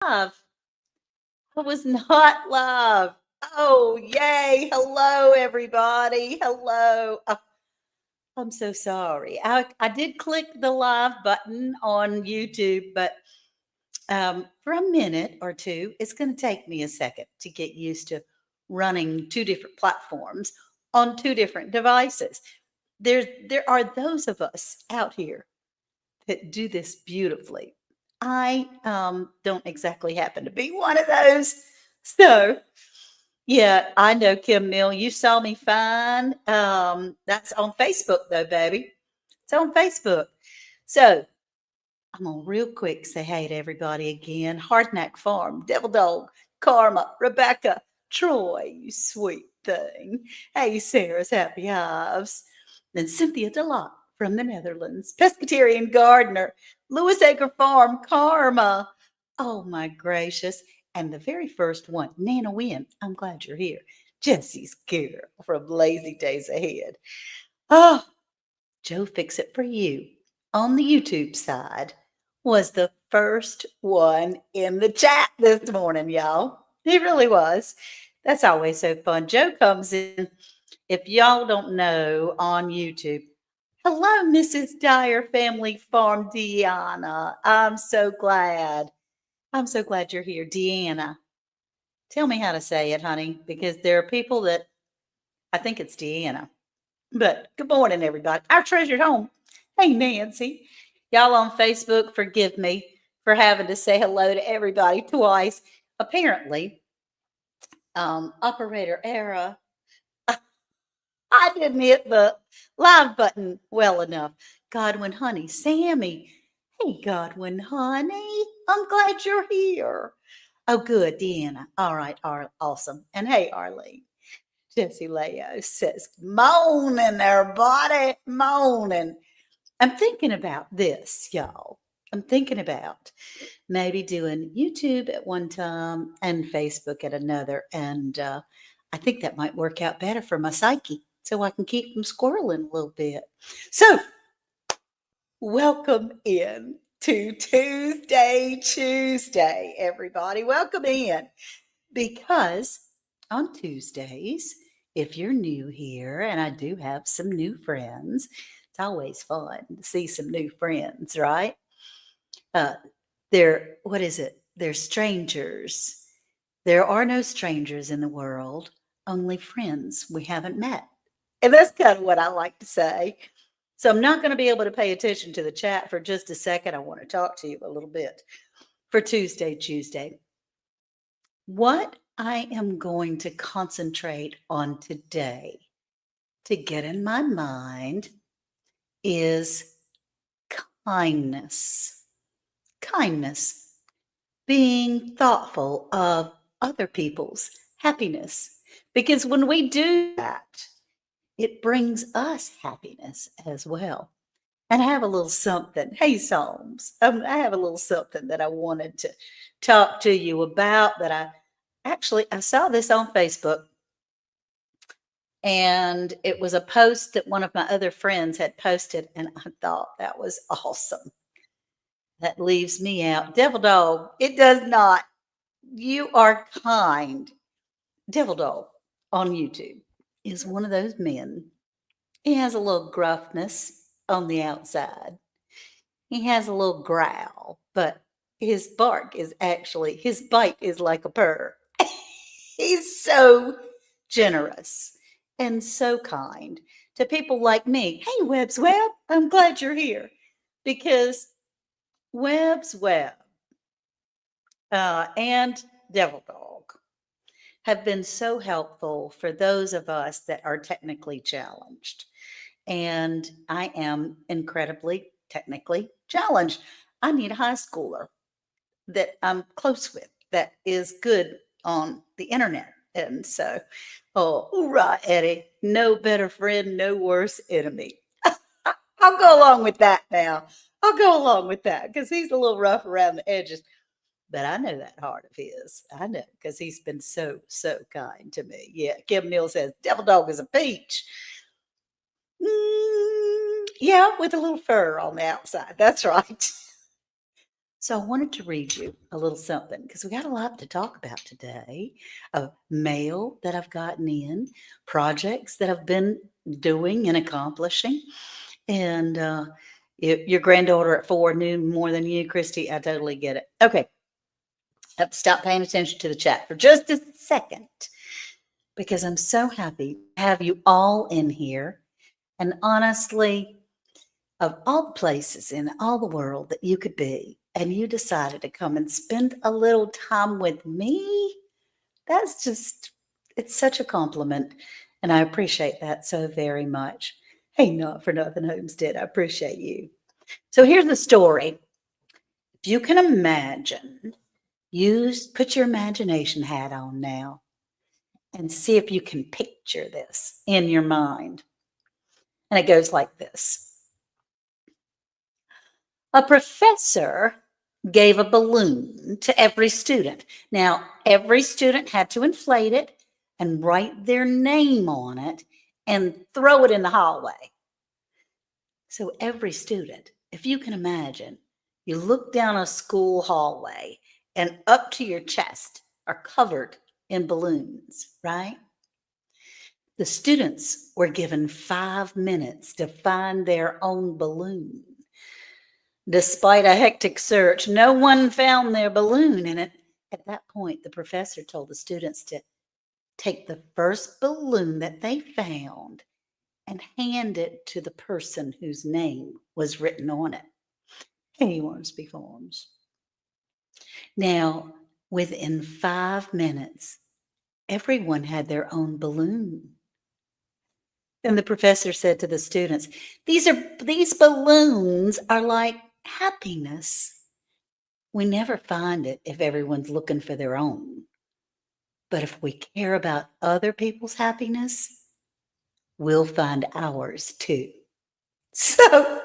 Live. I was not live. Oh, yay. Hello, everybody. Hello. I'm so sorry. I did click the live button on YouTube, but for a minute or two, it's going to take me a second to get used to running two different platforms on two different devices. There are those of us out here that do this beautifully. I don't exactly happen to be one of those. So, yeah, I know, Kim Mill. You saw me fine. That's on Facebook, though, baby. It's on Facebook. So, I'm going to real quick say hey to everybody again. Hardnack Farm, Devil Dog, Karma, Rebecca, Troy, you sweet thing. Hey, Sarah's Happy Hives. Then Cynthia Delot from the Netherlands, Pescatarian Gardener, Lewis Acre Farm, Karma. Oh, my gracious. And the very first one, Nana Wynn. I'm glad you're here. Jesse's girl from Lazy Days Ahead. Oh, Joe Fix It For You on the YouTube side was the first one in the chat this morning, y'all. He really was. That's always so fun. Joe comes in, if y'all don't know, on YouTube. Hello, Mrs. Dyer Family Farm, Deanna. I'm so glad. I'm so glad you're here, Deanna. Tell me how to say it, honey, because there are people that I think it's Deanna. But good morning, everybody. Our treasured home. Hey, Nancy. Y'all on Facebook, forgive me for having to say hello to everybody twice. Apparently, operator error. I didn't hit the live button well enough. Godwin Honey, Sammy. Hey, Godwin Honey. I'm glad you're here. Oh, good, Deanna. All right, awesome. And hey, Arlene. Jesse Leo says, moaning, everybody, moaning. I'm thinking about this, y'all. I'm thinking about maybe doing YouTube at one time and Facebook at another. And I think that might work out better for my psyche so I can keep from squirreling a little bit. So, welcome in to Tuesday, everybody. Welcome in because on Tuesdays, if you're new here, and I do have some new friends, it's always fun to see some new friends, right? Uh, what is it? They're strangers. There are no strangers in the world, only friends we haven't met. And that's kind of what I like to say. So I'm not going to be able to pay attention to the chat for just a second. I want to talk to you a little bit for Tuesday. What I am going to concentrate on today to get in my mind is kindness. Kindness, being thoughtful of other people's happiness. Because when we do that, it brings us happiness as well. And I have a little something. Hey, Psalms, I have a little something that I wanted to talk to you about that I saw this on Facebook, and it was a post that one of my other friends had posted, and I thought that was awesome. That leaves me out. Devil Dog, it does not. You are kind. Devil Dog on YouTube is one of those men. He has a little gruffness on the outside. He has a little growl, but his bite is like a purr. He's so generous and so kind to people like me. Hey, Webb's Web, I'm glad you're here because Webb's Web and Devil Dog have been so helpful for those of us that are technically challenged. And I am incredibly technically challenged. I need a high schooler that I'm close with that is good on the internet. And so, oh, hoorah, Eddie, no better friend, no worse enemy. I'll go along with that now. I'll go along with that because he's a little rough around the edges. But I know that heart of his. I know because he's been so, so kind to me. Yeah, Kim Mill says, Devil Dog is a peach. Yeah, with a little fur on the outside. That's right. So I wanted to read you a little something because we got a lot to talk about today. Mail that I've gotten in, projects that I've been doing and accomplishing. And your granddaughter at 4 knew more than you, Christy. I totally get it. Okay. I have to stop paying attention to the chat for just a second because I'm so happy to have you all in here. And honestly, of all the places in all the world that you could be, and you decided to come and spend a little time with me, that's just, it's such a compliment. And I appreciate that so very much. Hey, not for nothing, Homestead. I appreciate you. So here's the story. If you can imagine, put your imagination hat on now and see if you can picture this in your mind. And it goes like this. A professor gave a balloon to every student. Now, every student had to inflate it and write their name on it and throw it in the hallway. So, every student, if you can imagine, you look down a school hallway and up to your chest are covered in balloons, right? The students were given 5 minutes to find their own balloon. Despite a hectic search, no one found their balloon. And at that point, the professor told the students to take the first balloon that they found and hand it to the person whose name was written on it. Hey, Ormsby Farms. Now, within 5 minutes, everyone had their own balloon. And the professor said to the students, these balloons are like happiness. We never find it if everyone's looking for their own. But if we care about other people's happiness, we'll find ours too. So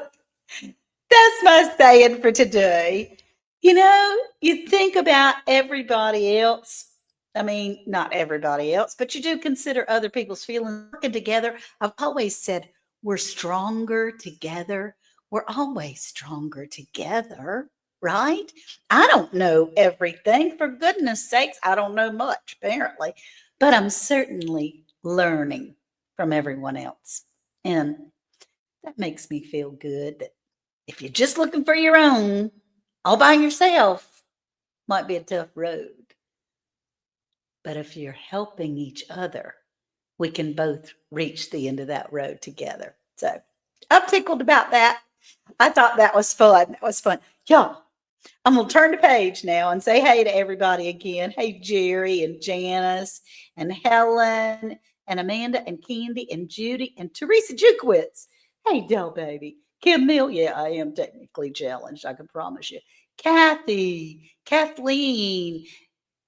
that's my saying for today. You think about everybody else. I mean, not everybody else, but you do consider other people's feelings. Working together, I've always said we're stronger together. We're always stronger together, right? I don't know everything. For goodness sakes, I don't know much, apparently, but I'm certainly learning from everyone else. And that makes me feel good that if you're just looking for your own, all by yourself, might be a tough road. But if you're helping each other, we can both reach the end of that road together. So I'm tickled about that. I thought that was fun. That was fun. Y'all, I'm going to turn the page now and say hey to everybody again. Hey, Jerry and Janice and Helen and Amanda and Candy and Judy and Teresa Jukewitz. Hey, Del Baby. Kim Mill. Yeah, I am technically challenged. I can promise you. Kathy, Kathleen,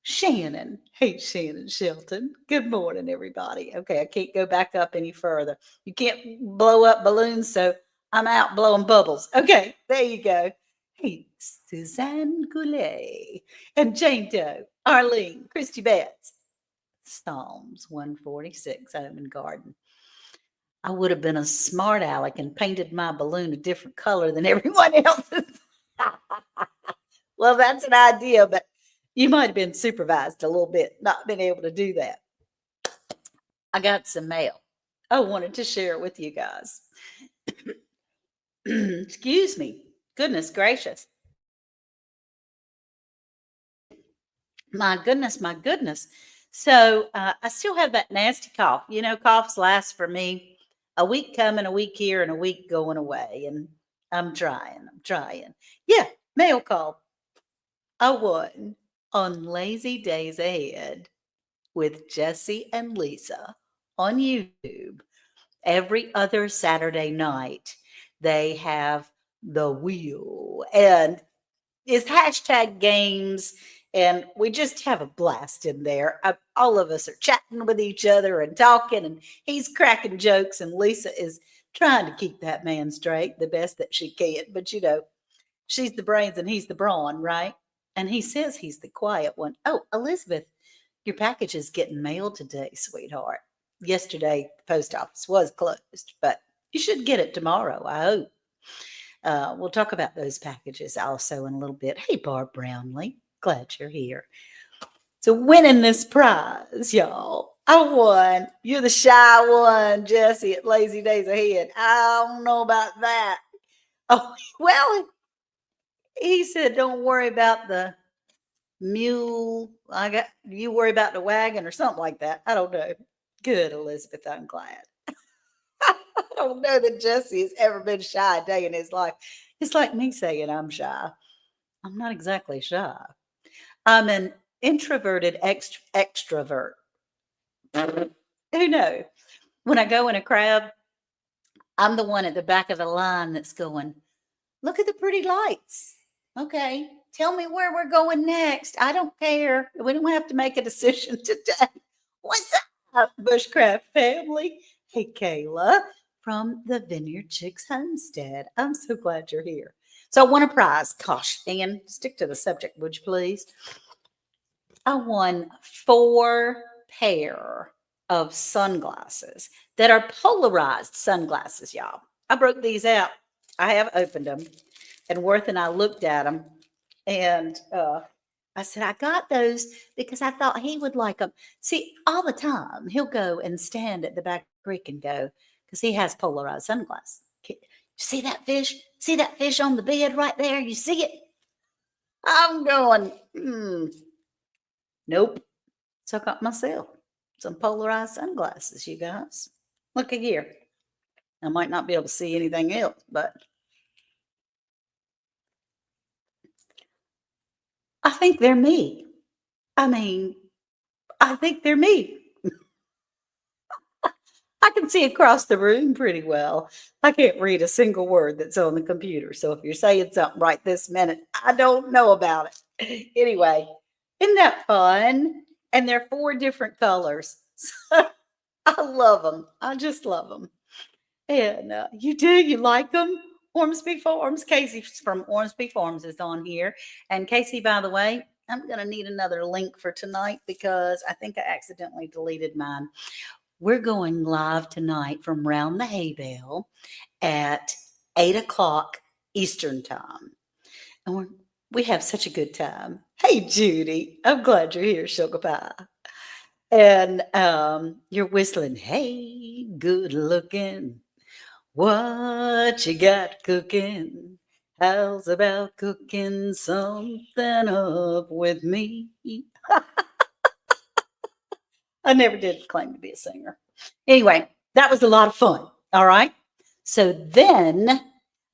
Shannon. Hey, Shannon Shelton. Good morning, everybody. Okay, I can't go back up any further. You can't blow up balloons, so I'm out blowing bubbles. Okay, there you go. Hey, Suzanne Goulet and Jane Doe, Arlene, Christy Betts. Psalms 146, Home and Garden. I would have been a smart aleck and painted my balloon a different color than everyone else's. Well, that's an idea, but you might have been supervised a little bit, not been able to do that. I got some mail. I wanted to share it with you guys. Excuse me. Goodness gracious. My goodness, my goodness. So I still have that nasty cough. Coughs last for me a week coming, a week here, and a week going away. And I'm trying. Yeah, mail call. I won on Lazy Days Ahead with Jesse and Lisa on YouTube. Every other Saturday night, they have the wheel and it's hashtag games. And we just have a blast in there. All of us are chatting with each other and talking, and he's cracking jokes. And Lisa is trying to keep that man straight the best that she can. But, she's the brains and he's the brawn, right? And he says he's the quiet one. Oh, Elizabeth, your package is getting mailed today, sweetheart. Yesterday, the post office was closed, but you should get it tomorrow, I hope. we'll talk about those packages also in a little bit. Hey, Barb Brownlee, glad you're here. So winning this prize, y'all. I won. You're the shy one, Jesse, at Lazy Days Ahead. I don't know about that. Oh, well, he said, don't worry about the mule. You worry about the wagon or something like that. I don't know. Good, Elizabeth. I'm glad. I don't know that Jesse has ever been shy a day in his life. It's like me saying I'm shy. I'm not exactly shy. I'm an introverted extrovert. Who knows? When I go in a crowd, I'm the one at the back of the line that's going, look at the pretty lights. Okay, tell me where we're going next. I don't care. We don't have to make a decision today. What's up, Bushcraft family? Hey, Kayla from the Vineyard Chicks Homestead. I'm so glad you're here. So I won a prize. Gosh, Ann, stick to the subject, would you please? I won 4 pair of sunglasses that are polarized sunglasses, y'all. I broke these out. I have opened them, and Worth and I looked at them, and I said, I got those because I thought he would like them. See, all the time, he'll go and stand at the back of the creek and go, because he has polarized sunglasses. See that fish? See that fish on the bed right there? You see it? I'm going, nope. So I got myself some polarized sunglasses, you guys. Look at here. I might not be able to see anything else, but I think they're me. I mean, I think they're me. I can see across the room pretty well. I can't read a single word that's on the computer. So if you're saying something right this minute, I don't know about it. Anyway, isn't that fun? And they're 4 different colors. So I love them. I just love them. And you do, you like them? Ormsby Farms. Casey from Ormsby Farms is on here. And Casey, by the way, I'm going to need another link for tonight because I think I accidentally deleted mine. We're going live tonight from Round the Hay Bale at 8 o'clock Eastern time. And we have such a good time. Hey, Judy, I'm glad you're here, Sugar Pie. And you're whistling, hey, good looking. What you got cooking? How's about cooking something up with me? I never did claim to be a singer. Anyway, that was a lot of fun. All right. So then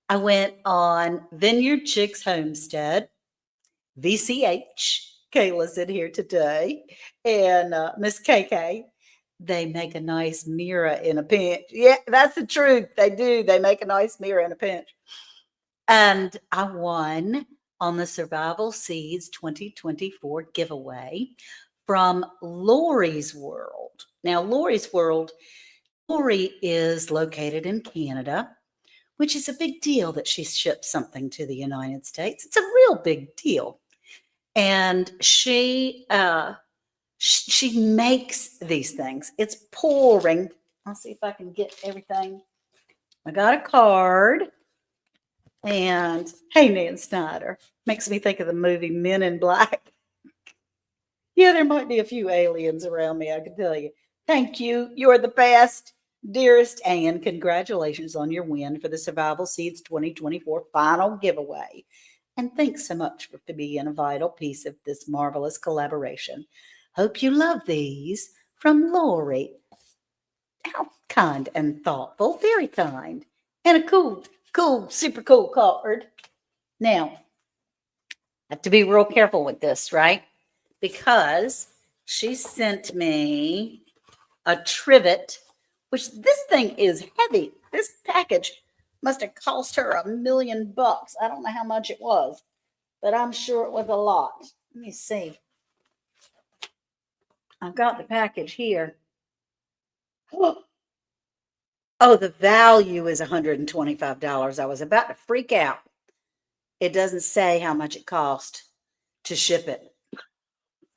I went on Vineyard Chicks Homestead, VCH. Kayla's in here today, and Miss KK. They make a nice mirror in a pinch. Yeah, that's the truth. They do. They make a nice mirror in a pinch. And I won on the Survival Seeds 2024 giveaway from Lori's World. Now, Lori's World, Lori is located in Canada, which is a big deal that she ships something to the United States. It's a real big deal. And she makes these things. It's pouring. I'll see if I can get everything. I got a card. And hey, Nan Snyder. Makes me think of the movie Men in Black. Yeah, there might be a few aliens around me, I can tell you. Thank you. You're the best. Dearest Anne, congratulations on your win for the Survival Seeds 2024 final giveaway. And thanks so much for being a vital piece of this marvelous collaboration. Hope you love these from Lori. How kind and thoughtful. Very kind. And a cool, super cool card. Now, I have to be real careful with this, right? Because she sent me a trivet, which this thing is heavy. This package must have cost her $1 million. I don't know how much it was, but I'm sure it was a lot. Let me see. I've got the package here. Oh, the value is $125. I was about to freak out. It doesn't say how much it cost to ship it.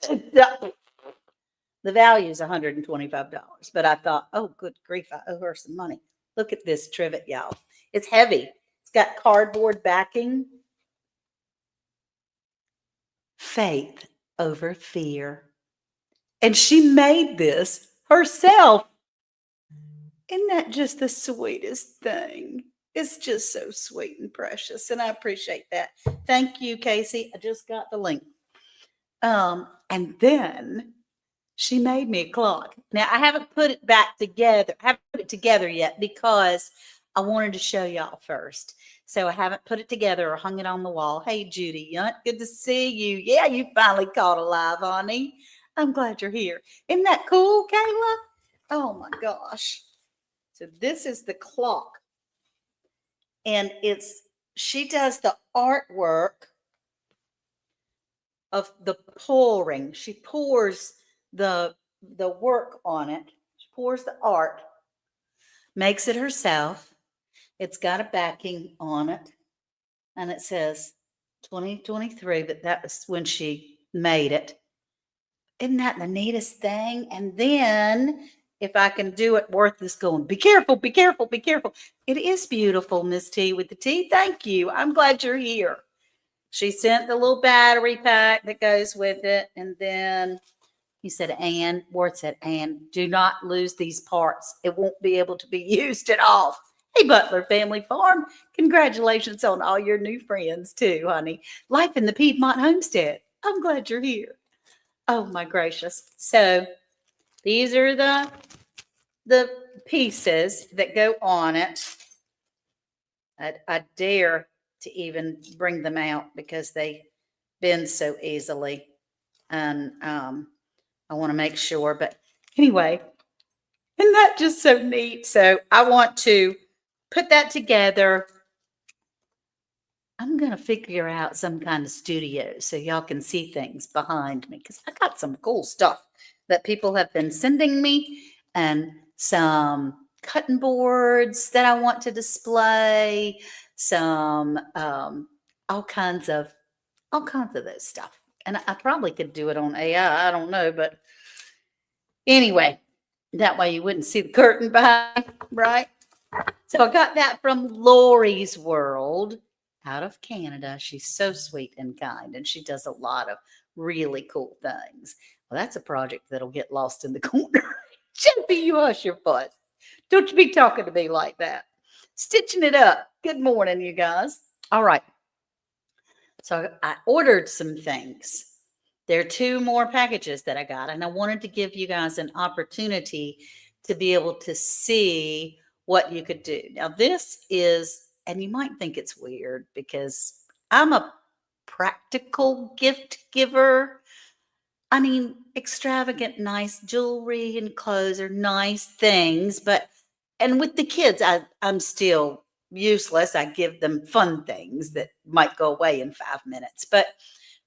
The value is $125, but I thought, oh, good grief, I owe her some money. Look at this trivet, y'all. It's heavy. It's got cardboard backing. Faith over fear. And she made this herself. Isn't that just the sweetest thing? It's just so sweet and precious. And I appreciate that. Thank you, Casey. I just got the link. And then she made me a clock. Now I haven't put it back together. I haven't put it together yet because I wanted to show y'all first. So I haven't put it together or hung it on the wall. Hey, Judy Yunt, good to see you. Yeah, you finally caught alive, honey. I'm glad you're here. Isn't that cool, Kayla? Oh my gosh. So this is the clock. And she does the artwork of the pouring. She pours the work on it. She pours the art, makes it herself. It's got a backing on it, and it says 2023, but that was when she made it. Isn't that the neatest thing? And then if I can do it worth this going, be careful, be careful, be careful. It is beautiful, Miss T with the T. Thank you. I'm glad you're here. She sent the little battery pack that goes with it. And then he said, Ann, Ward said, Ann, do not lose these parts. It won't be able to be used at all. Hey, Butler Family Farm, congratulations on all your new friends too, honey. Life in the Piedmont Homestead. I'm glad you're here. Oh my gracious. So these are the pieces that go on it. I dare to even bring them out because they bend so easily. And I want to make sure. But anyway, isn't that just so neat? So I want to put that together. I'm going to figure out some kind of studio so y'all can see things behind me because I got some cool stuff that people have been sending me and some cutting boards that I want to display, some all kinds of those stuff. And I probably could do it on AI. I don't know, but anyway, that way you wouldn't see the curtain behind, right? So I got that from Lori's World out of Canada. She's so sweet and kind, and she does a lot of really cool things. Well, that's a project that'll get lost in the corner. Jeffy, you hush your fuss. Don't you be talking to me like that. Stitching it up. Good morning, you guys. All right. So I ordered some things. There are 2 more packages that I got, and I wanted to give you guys an opportunity to be able to see what you could do. Now, this is, and you might think it's weird because I'm a practical gift giver. I mean, extravagant, nice jewelry and clothes are nice things, but, and with the kids, I'm still useless. I give them fun things that might go away in 5 minutes. But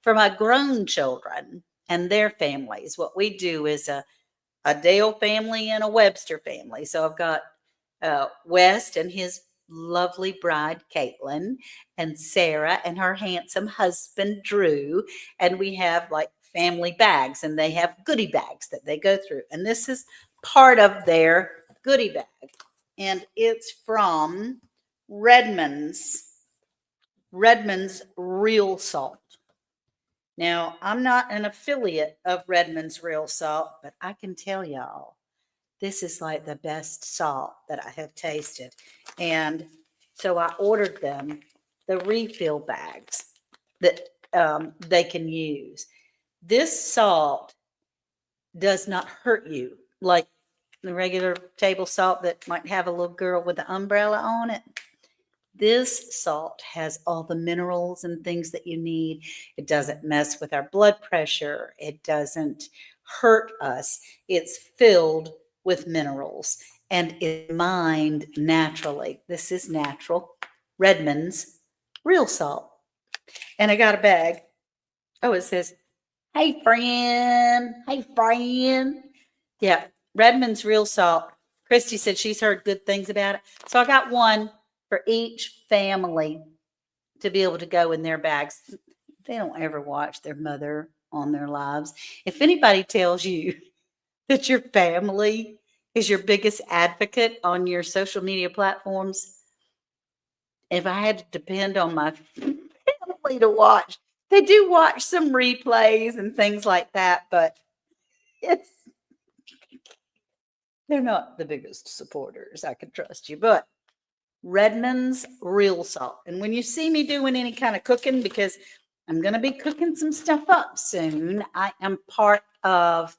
for my grown children and their families, what we do is a Dale family and a Webster family. So I've got West and his lovely bride, Caitlin, and Sarah and her handsome husband, Drew. And we have like family bags, and they have goodie bags that they go through. And this is part of their goodie bag. And it's from Redmond's Real Salt. Now, I'm not an affiliate of Redmond's Real Salt, but I can tell y'all, this is like the best salt that I have tasted. And so I ordered them the refill bags that they can use. This salt does not hurt you like the regular table salt that might have a little girl with an umbrella on it. This salt has all the minerals and things that you need. It doesn't mess with our blood pressure. It doesn't hurt us. It's filled with minerals and it's mined naturally. This is natural. Redmond's Real Salt. And I got a bag. Oh, it says, hey, friend. Hey, friend. Yeah, Redmond's Real Salt. Christy said she's heard good things about it. So I got one for each family to be able to go in their bags. They don't ever watch their mother on their lives. If anybody tells you that your family is your biggest advocate on your social media platforms, if I had to depend on my family to watch, they do watch some replays and things like that, but it's they're not the biggest supporters. I can trust you, but Redmond's real salt. And when you see me doing any kind of cooking, because I'm going to be cooking some stuff up soon, I am part of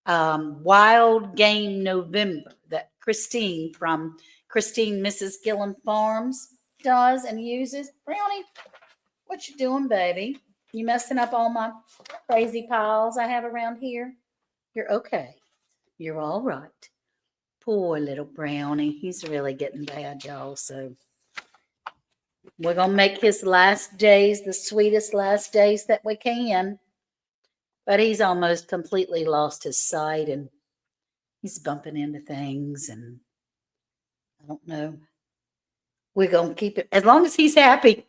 Wild Game November that Christine from Christine Mrs. Gillen Farms does and uses. Brownie, what you doing, baby? You messing up all my crazy piles I have around here? You're okay. You're all right. Poor little Brownie. He's really getting bad, y'all. So we're going to make his last days the sweetest last days that we can. But he's almost completely lost his sight and he's bumping into things. And I don't know. We're going to keep it, as long as he's happy,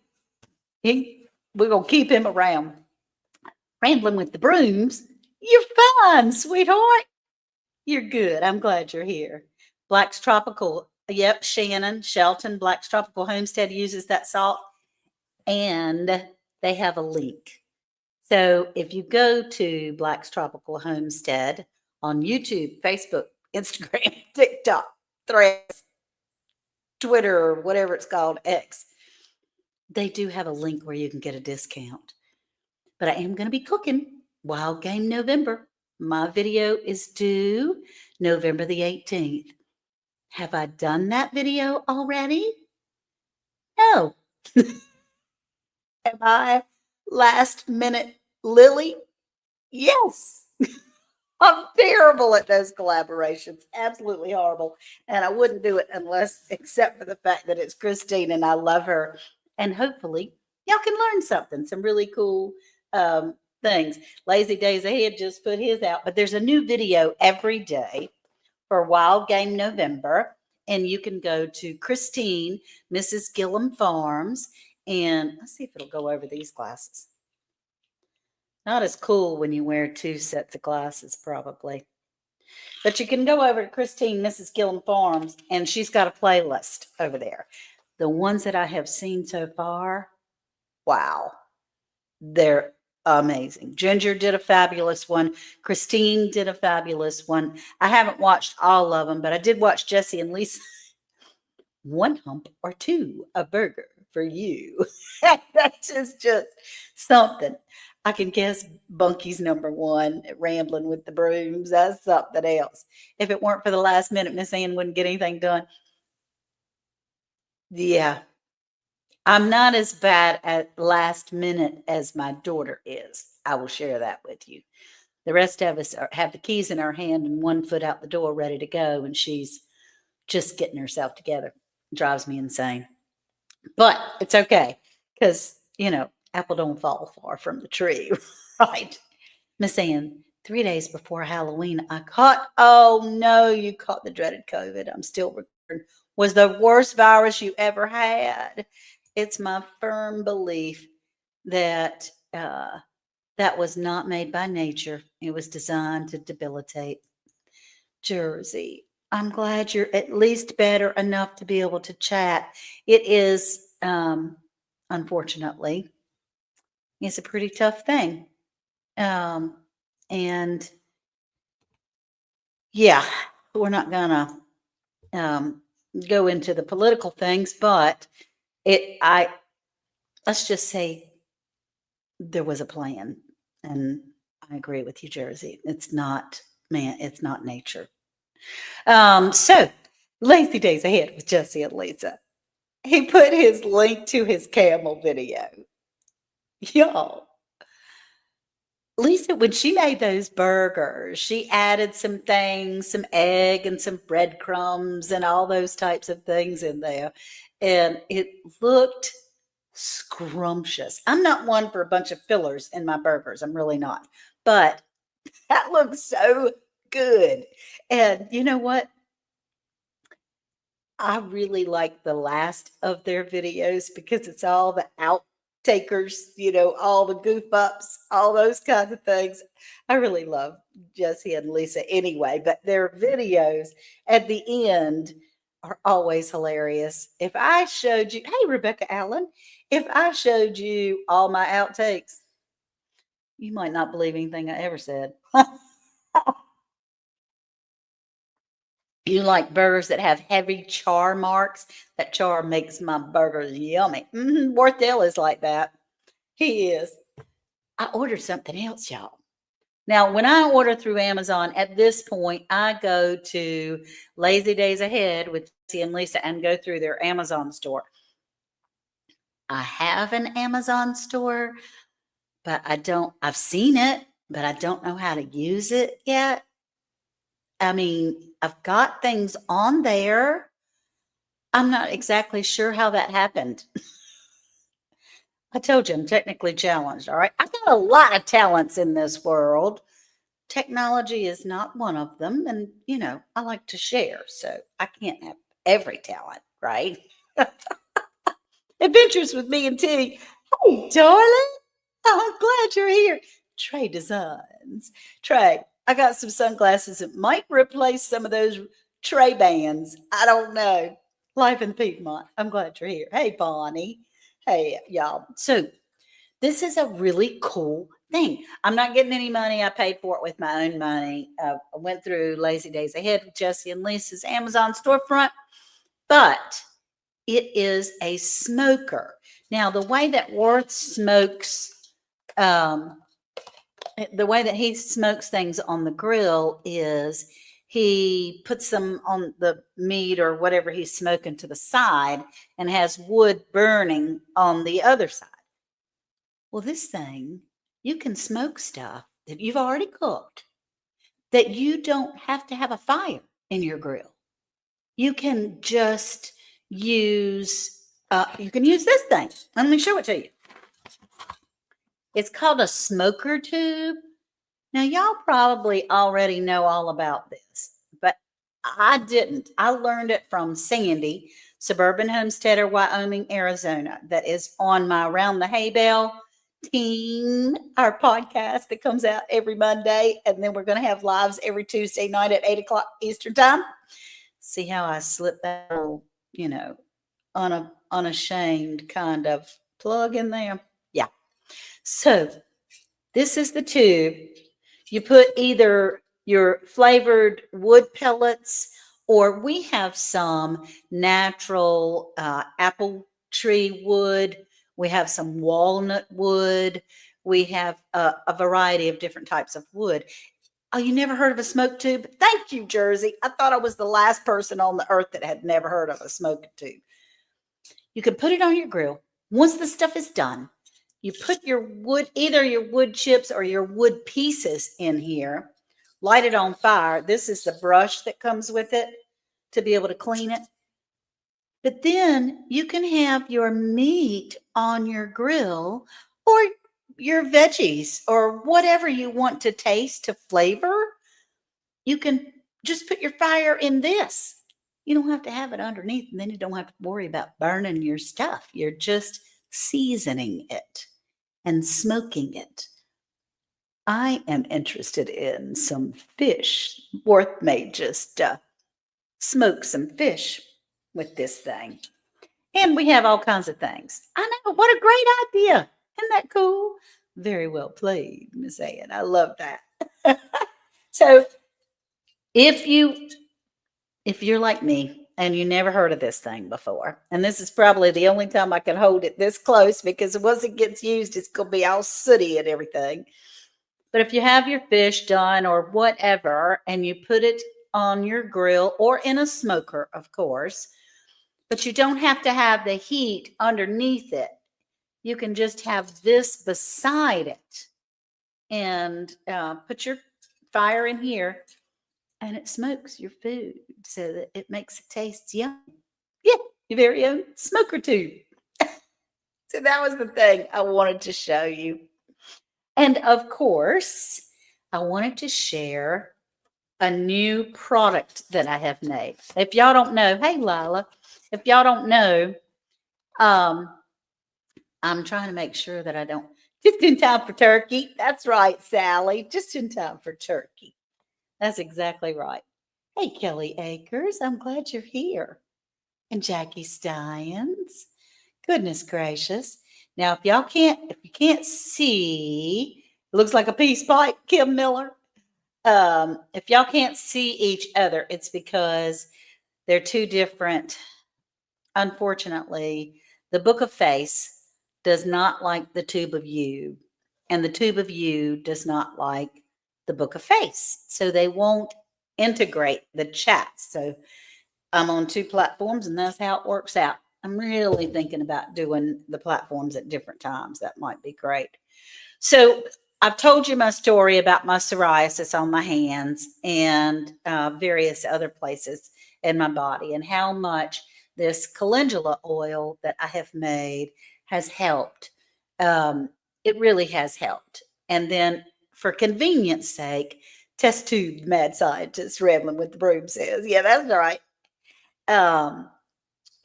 we're going to keep him around. Rambling with the brooms. You're fine, sweetheart. You're good. I'm glad you're here. Black's Tropical. Yep, Shannon, Shelton, Black's Tropical Homestead uses that salt. And they have a link. So if you go to Black's Tropical Homestead on YouTube, Facebook, Instagram, TikTok, Threads, Twitter, or whatever it's called, X, they do have a link where you can get a discount. But I am going to be cooking Wild Game November. My video is due November the 18th. Have I done that video already? No. Am I last minute Lily? Yes. I'm terrible at those collaborations. Absolutely horrible. And I wouldn't do it unless, except for the fact that it's Christine and I love her. And hopefully y'all can learn something, some really cool things. Lazy Days Ahead just put his out, but there's a new video every day for Wild Game November. And you can go to Christine, Mrs. Gillen Farms, and let's see if it'll go over these glasses. Not as cool when you wear two sets of glasses, probably. But you can go over to Christine, Mrs. Gillen Farms, and she's got a playlist over there. The ones that I have seen so far, wow, they're amazing. Ginger did a fabulous one. Christine did a fabulous one. I haven't watched all of them, but I did watch Jesse and Lisa. One hump or two, a burger for you. That is just something. I can guess Bunky's number one, Rambling with the Brooms. That's something else. If it weren't for the last minute, Miss Ann wouldn't get anything done. Yeah. I'm not as bad at last minute as my daughter is. I will share that with you. The rest of us have the keys in our hand and one foot out the door ready to go, and she's just getting herself together. It drives me insane. But it's okay because, apple don't fall far from the tree, right? Miss Ann, 3 days before Halloween, oh no, you caught the dreaded COVID. I'm still recovering. Was the worst virus you ever had. It's my firm belief that that was not made by nature. It was designed to debilitate. Jersey, I'm glad you're at least better enough to be able to chat. It is, unfortunately, it's a pretty tough thing. And yeah, we're not gonna go into the political things, but let's just say there was a plan, and I agree with you, Jersey. It's not nature. So Lazy Days Ahead with Jesse and Lisa. He put his link to his camel video. Y'all, Lisa, when she made those burgers, she added some things, some egg and some breadcrumbs and all those types of things in there. And it looked scrumptious. I'm not one for a bunch of fillers in my burgers. I'm really not. But that looks so good. And you know what? I really like the last of their videos because it's all the outtakers, all the goof ups, all those kinds of things. I really love Jesse and Lisa anyway, but their videos at the end, are always hilarious. If I showed you, hey, Rebecca Allen, if I showed you all my outtakes, you might not believe anything I ever said. You like burgers that have heavy char marks? That char makes my burgers yummy. Worthell is like that. He is. I ordered something else, y'all. Now, when I order through Amazon, at this point, I go to Lazy Days Ahead with Jesse and Lisa and go through their Amazon store. I have an Amazon store, but I've seen it, but I don't know how to use it yet. I mean, I've got things on there. I'm not exactly sure how that happened. I told you I'm technically challenged. All right. I've got a lot of talents in this world. Technology is not one of them. And, I like to share. So I can't have every talent, right? Adventures with me and Titty. Hey, darling. Oh, I'm glad you're here. Trey Designs. Trey, I got some sunglasses that might replace some of those Trey bands. I don't know. Life in the Piedmont. I'm glad you're here. Hey, Bonnie. Hey, y'all. So, this is a really cool thing. I'm not getting any money. I paid for it with my own money. I went through Lazy Days Ahead with Jesse and Lisa's Amazon storefront, but it is a smoker. Now, the way that Worth smokes, the way that he smokes things on the grill is he puts them on the meat or whatever he's smoking to the side and has wood burning on the other side. Well, this thing, you can smoke stuff that you've already cooked that you don't have to have a fire in your grill. You can just you can use this thing. Let me show it to you. It's called a smoker tube. Now, y'all probably already know all about this, but I didn't. I learned it from Sandy, Suburban Homesteader, Wyoming, Arizona, that is on my Around the Hay Bale team, our podcast that comes out every Monday. And then we're going to have lives every Tuesday night at 8 o'clock Eastern time. See how I slip that little, unashamed kind of plug in there? Yeah. So this is the tube. You put either your flavored wood pellets, or we have some natural apple tree wood. We have some walnut wood. We have a variety of different types of wood. Oh, you never heard of a smoke tube? Thank you, Jersey. I thought I was the last person on the earth that had never heard of a smoke tube. You can put it on your grill. Once the stuff is done, you put your wood, either your wood chips or your wood pieces in here, light it on fire. This is the brush that comes with it to be able to clean it. But then you can have your meat on your grill or your veggies or whatever you want to taste to flavor. You can just put your fire in this. You don't have to have it underneath, and then you don't have to worry about burning your stuff. You're just seasoning it and smoking it. I am interested in some fish. Worth may just smoke some fish with this thing. And we have all kinds of things. I know, what a great idea. Isn't that cool? Very well played, Miss Ann. I love that. So if you're like me and you never heard of this thing before, and this is probably the only time I can hold it this close because once it gets used, it's going to be all sooty and everything. But if you have your fish done or whatever, and you put it on your grill or in a smoker, of course, but you don't have to have the heat underneath it. You can just have this beside it and put your fire in here, and it smokes your food so that it makes it taste yummy. Yeah, your very own smoker tube. So that was the thing I wanted to show you. And of course, I wanted to share a new product that I have made. If y'all don't know, hey Lila, if y'all don't know, I'm trying to make sure that I don't, just in time for turkey. That's right, Sally, just in time for turkey. That's exactly right. Hey, Kelly Akers, I'm glad you're here. and Jackie Steins. Goodness gracious. Now, if you can't see, it looks like a peace pipe, Kim Miller. If y'all can't see each other, it's because they're two different. Unfortunately, the Book of Face does not like the Tube of You, and the Tube of You does not like the Book of Face. So they won't integrate the chats. So I'm on two platforms, and that's how it works out. I'm really thinking about doing the platforms at different times. That might be great. So I've told you my story about my psoriasis on my hands and various other places in my body, and how much this calendula oil that I have made has helped. It really has helped. And then, for convenience sake, test tube mad scientist rambling with the broom says, yeah, that's right. Um,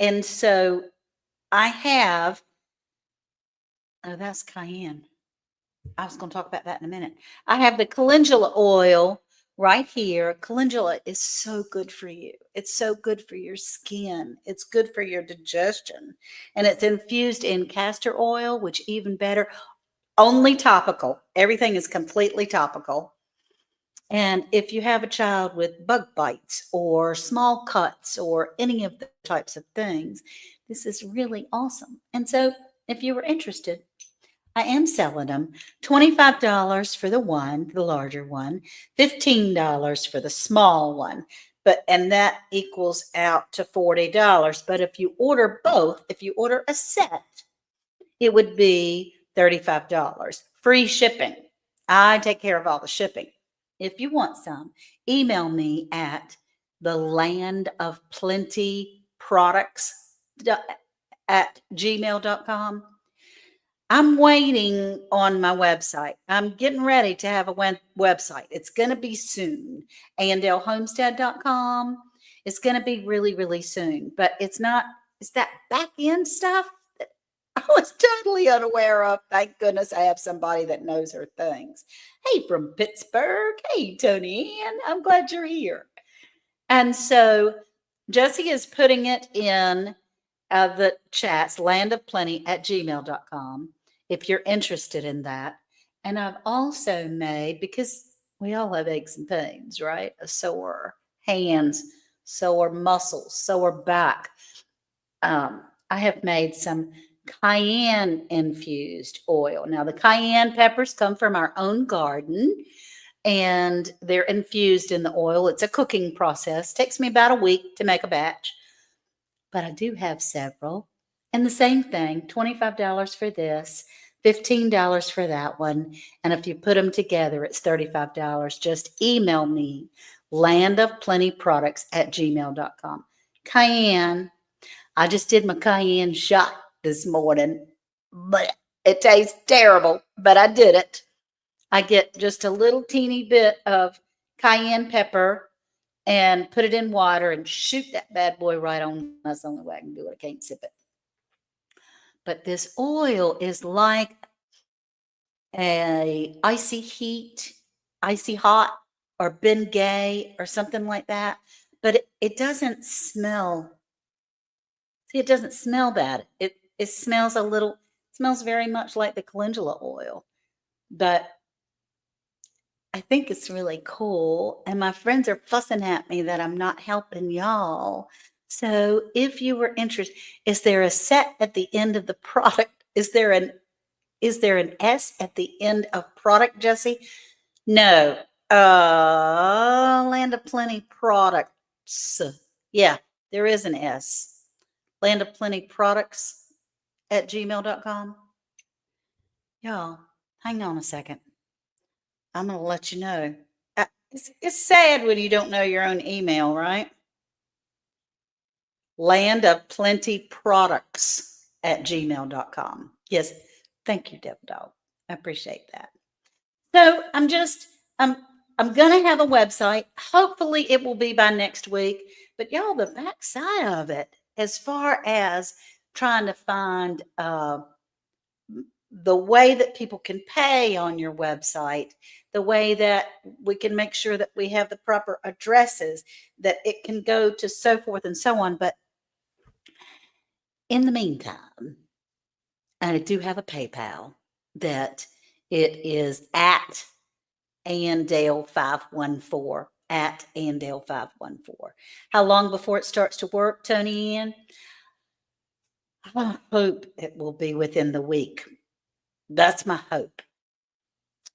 and so I have, oh, that's cayenne. I was going to talk about that in a minute. I have the calendula oil right here. Calendula is so good for you. It's so good for your skin. It's good for your digestion. And it's infused in castor oil, which even better, only topical. Everything is completely topical. And if you have a child with bug bites or small cuts or any of the types of things, this is really awesome. And so if you were interested, I am selling them $25 for the one, the larger one, $15 for the small one. And that equals out to $40. But if you order both, if you order a set, it would be $35. Free shipping. I take care of all the shipping. If you want some, email me at the land of plenty products at gmail.com. I'm waiting on my website. I'm getting ready to have a website. It's going to be soon. andlhomestead.com. It's going to be really, really soon. But it's not, it's that back end stuff that I was totally unaware of. Thank goodness I have somebody that knows her things. Hey, from Pittsburgh. Hey, Tony Ann. I'm glad you're here. And so Jessie is putting it in the chats, landofplenty at gmail.com, if you're interested in that. And I've also made, because we all have aches and pains, right? A sore hands, sore muscles, sore back. I have made some cayenne infused oil. Now, the cayenne peppers come from our own garden, and they're infused in the oil. It's a cooking process. Takes me about a week to make a batch, but I do have several. And the same thing, $25 for this, $15 for that one. And if you put them together, it's $35. Just email me, landofplentyproducts at gmail.com. Cayenne. I just did my cayenne shot this morning, but it tastes terrible, but I did it. I get just a little teeny bit of cayenne pepper and put it in water and shoot that bad boy right on. That's the only way I can do it. I can't sip it. But this oil is like a icy heat, icy hot, or Bengay or something like that. But it doesn't smell. See, it doesn't smell bad. It smells smells very much like the calendula oil. But I think it's really cool. And my friends are fussing at me that I'm not helping y'all. So if you were interested, is there a set at the end of the product? Is there an S at the end of product, Jessie? No. Land of Plenty products. Yeah, there is an S. Land of Plenty products at gmail.com. Y'all, hang on a second. I'm going to let you know. It's sad when you don't know your own email, right? Land of Plenty products at gmail.com. Yes. Thank you, Devil Dog. I appreciate that. So I'm going to have a website. Hopefully it will be by next week. But y'all, the backside of it, as far as trying to find the way that people can pay on your website, the way that we can make sure that we have the proper addresses, that it can go to so forth and so on. But In the meantime, I do have a PayPal that it is at Andale514 at Andale514. How long before it starts to work, Tony Ann? I hope it will be within the week. That's my hope.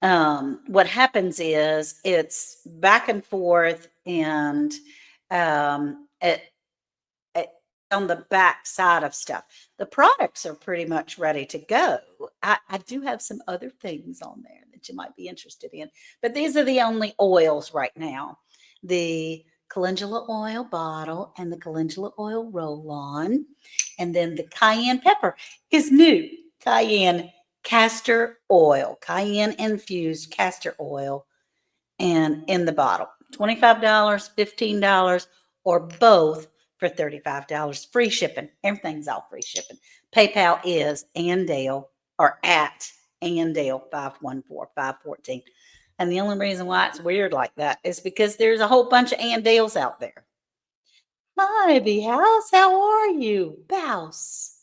What happens is it's back and forth, and it on the back side of stuff. The products are pretty much ready to go. I do have some other things on there that you might be interested in, but these are the only oils right now. The calendula oil bottle and the calendula oil roll-on, and then the cayenne pepper is new. Cayenne castor oil, cayenne infused castor oil, and in the bottle. $25, $15, or both for $35. Free shipping. Everything's all free shipping. PayPal is Andale or at Andale 514 And the only reason why it's weird like that is because there's a whole bunch of Andales out there. Hi, B House. How are you? Bouse.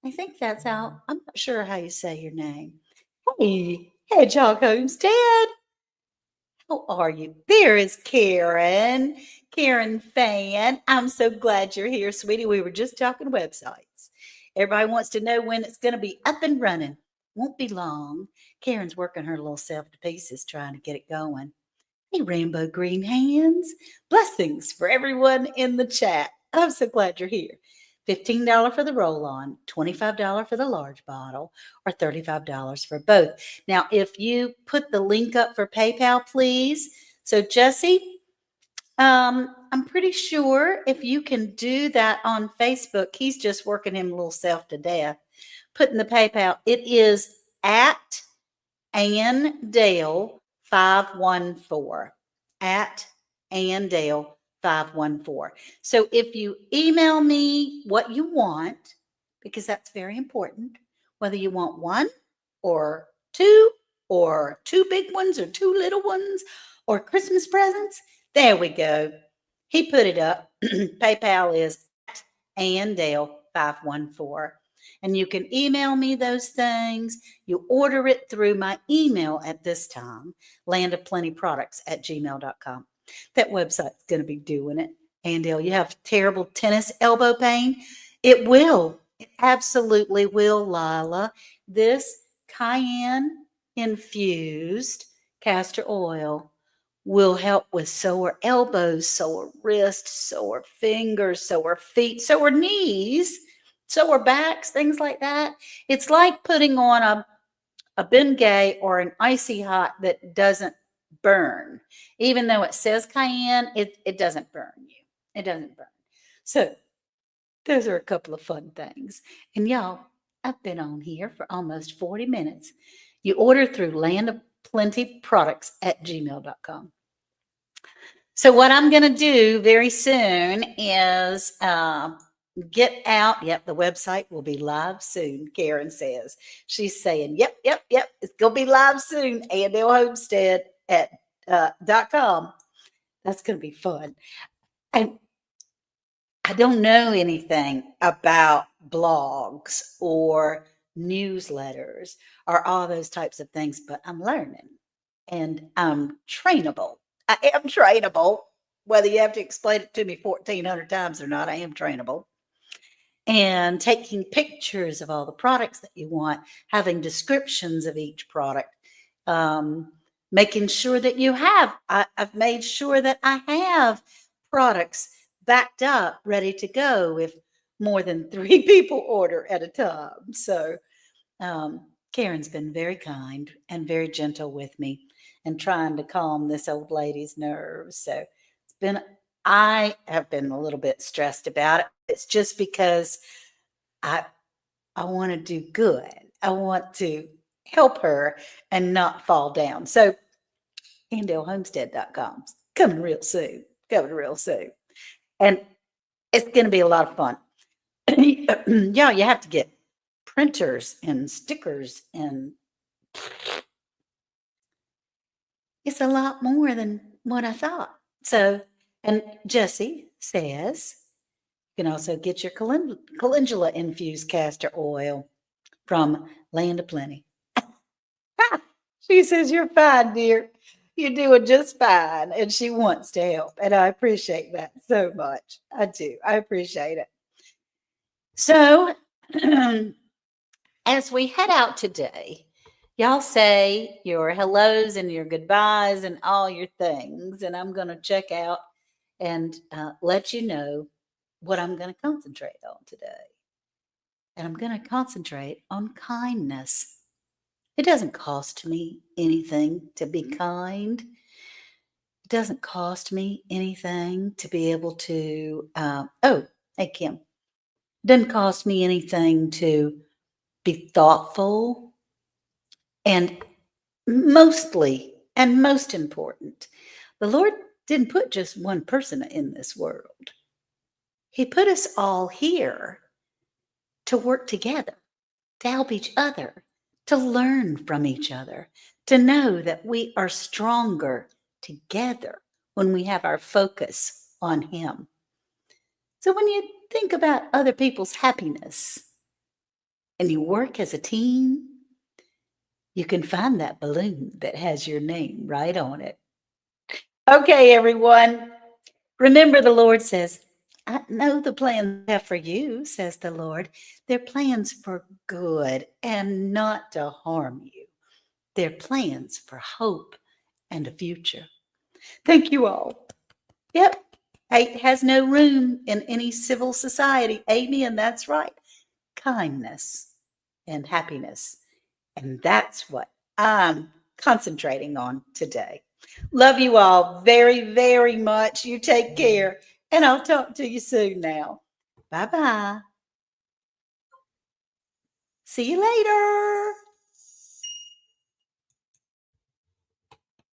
I think that's how, I'm not sure how you say your name. Hey, Hedgehog Homestead. How are you? There is Karen. Karen Fan. I'm so glad you're here, sweetie. We were just talking websites. Everybody wants to know when it's going to be up and running. Won't be long. Karen's working her little self to pieces trying to get it going. Hey, Rainbow Green Hands. Blessings for everyone in the chat. I'm so glad you're here. $15 for the roll-on, $25 for the large bottle, or $35 for both. Now, if you put the link up for PayPal, please. So, Jesse, I'm pretty sure if you can do that on Facebook, he's just working him a little self to death. Putting the PayPal, it is at Andale 514 at Andale 514. So if you email me what you want, because that's very important, whether you want one or two big ones or two little ones or Christmas presents, there we go. He put it up. PayPal is at Andale 514. And you can email me those things. You order it through my email at this time, landofplentyproducts@gmail.com. That website's going to be doing it. Andale, you have terrible tennis elbow pain? It will. It absolutely will, Lila. This cayenne infused castor oil will help with sore elbows, sore wrists, sore fingers, sore feet, sore knees, sore backs, things like that. It's like putting on a Bengay or an icy hot that doesn't burn. Even though it says cayenne, it doesn't burn you. It doesn't burn. So those are a couple of fun things. And y'all, I've been on here for almost 40 minutes. You order through landofplentyproducts@gmail.com. So what I'm going to do very soon is get out. Yep, the website will be live soon, Karen says. She's saying, yep, it's going to be live soon, AndaleHomestead at .com. That's going to be fun. And I don't know anything about blogs or newsletters or all those types of things, but I'm learning and I'm trainable. I am trainable. Whether you have to explain it to me 1,400 times or not, I am trainable. And taking pictures of all the products that you want, having descriptions of each product, making sure that you have. I've made sure that I have products backed up, ready to go if more than 3 people order at a time. So Karen's been very kind and very gentle with me and trying to calm this old lady's nerves. So I have been a little bit stressed about it. It's just because I want to do good. I want to help her and not fall down. So AndaleHomestead.com coming real soon. Coming real soon. And it's going to be a lot of fun. Yeah, you have to get printers and stickers, and it's a lot more than what I thought. So, and Jesse says, You can also get your calendula infused castor oil from Land of Plenty. She says, "You're fine, dear. You're doing just fine." And she wants to help. And I appreciate that so much. I do. I appreciate it. So, as we head out today, y'all say your hellos and your goodbyes and all your things. And I'm going to check out and let you know what I'm going to concentrate on today. And I'm going to concentrate on kindness. It doesn't cost me anything to be kind. It doesn't cost me anything to be able to, hey, Kim, it doesn't cost me anything to be thoughtful. And mostly, and most important, the Lord didn't put just one person in this world. He put us all here to work together, to help each other, to learn from each other, to know that we are stronger together when we have our focus on Him. So when you think about other people's happiness and you work as a team, you can find that balloon that has your name right on it. Okay, everyone. Remember, the Lord says, "I know the plans I have for you," says the Lord. "They're plans for good and not to harm you. They're plans for hope and a future." Thank you all. Yep. Hate has no room in any civil society. Amen. That's right. Kindness and happiness. And that's what I'm concentrating on today. Love you all very, very much. You take care. And I'll talk to you soon now. Bye bye. See you later.